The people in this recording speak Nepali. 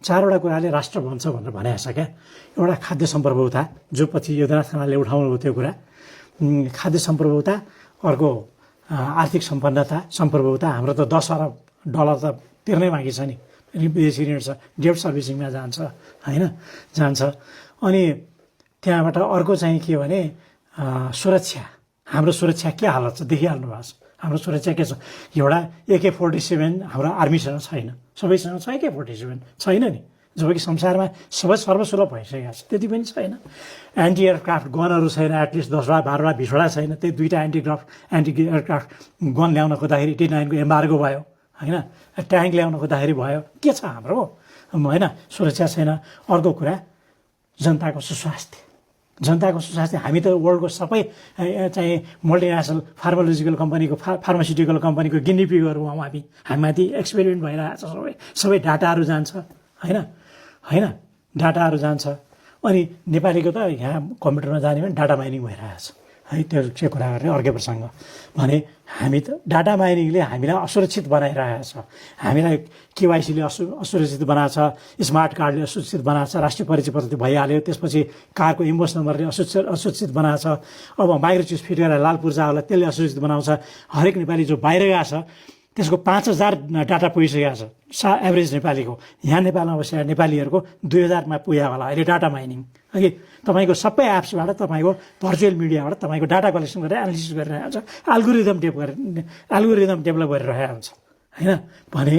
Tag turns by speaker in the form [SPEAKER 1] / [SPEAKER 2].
[SPEAKER 1] चारवटा कुराले राष्ट्र बन्छ भनेर भनेको छ क्या। एउटा खाद्य सम्प्रभुता, जो पछि योगनाथ खनालले उठाउनुभयो त्यो कुरा, खाद्य सम्प्रभुता। अर्को आर्थिक सम्प्रभुता। हाम्रो त 10 अरब डलर त तिर्नै बाँकी छ नि, विदेशी ऋण छ, डेब्ट सर्भिसिङमा जान्छ होइन, जान्छ। अनि त्यहाँबाट अर्को चाहिँ के भने सुरक्षा। हाम्रो सुरक्षा के हालत छ देखिहाल्नु भएको छ। हाम्रो सुरक्षा के छ? एउटा AK-47 हाम्रो आर्मीसँग छैन, सबैसँग छ AK-47 छैन नि, जबकि संसारमा सबै सर्वसुलभ भइसकेको छ, त्यति पनि छैन। एन्टी एयरक्राफ्ट गनहरू छैन, एटलिस्ट 10-12 20वटा छैन। त्यही 2टा एन्टी एयरक्राफ्ट गन ल्याउन खोज्दाखेरि 89 को एम्बार्गो भयो होइन, ट्याङ्क ल्याउन खोज्दाखेरि भयो। के छ हाम्रो होइन? सुरक्षा छैन। अर्को कुरा जनताको सुस्वास्थ्य। जनताको सुस्वास्थ्य हामी त वर्ल्डको सबै चाहिँ मल्टिनेसनल फार्मास्युटिकल कम्पनीको गिनी पिगहरू हौँ हामी। हामीमाथि एक्सपेरिमेन्ट भइरहेको छ, सबै डाटाहरू जान्छ होइन, डाटाहरू जान्छ। अनि नेपालीको त यहाँ कम्प्युटरमा जाने पनि डाटा माइनिङ भइरहेको छ है। त्यो चाहिँ कुरा गर्ने अर्कै प्रसङ्ग भने हामी त डाटा माइनिङले हामीलाई असुरक्षित बनाइरहेको छ। हामीलाई KYC-ले असुरक्षित बनाएको छ, स्मार्ट कार्डले असुरक्षित बनाएको छ, राष्ट्रिय परिचय पत्र भइहाल्यो, त्यसपछि कारको इन्भोइस नम्बरले असुरक्षित बनाएको छ। अब माइक्रोचिप फिट गरेर लाल पूर्जाहरूलाई त्यसले असुरक्षित बनाउँछ। हरेक नेपाली जो बाहिर गएको छ त्यसको 5000 डाटा पुगिसकेको छ एभरेज नेपालीको। यहाँ नेपालमा बसेका नेपालीहरूको 2000मा पुग्यो होला अहिले डाटा माइनिङ है। तपाईँको सबै एप्सबाट, तपाईँको भर्चुअल मिडियाबाट तपाईँको डाटा कलेक्सन गरेर एनालिसिस गरिरहेको हुन्छ, एल्गोरिदम डेभलप गरिरहेको हुन्छ होइन भने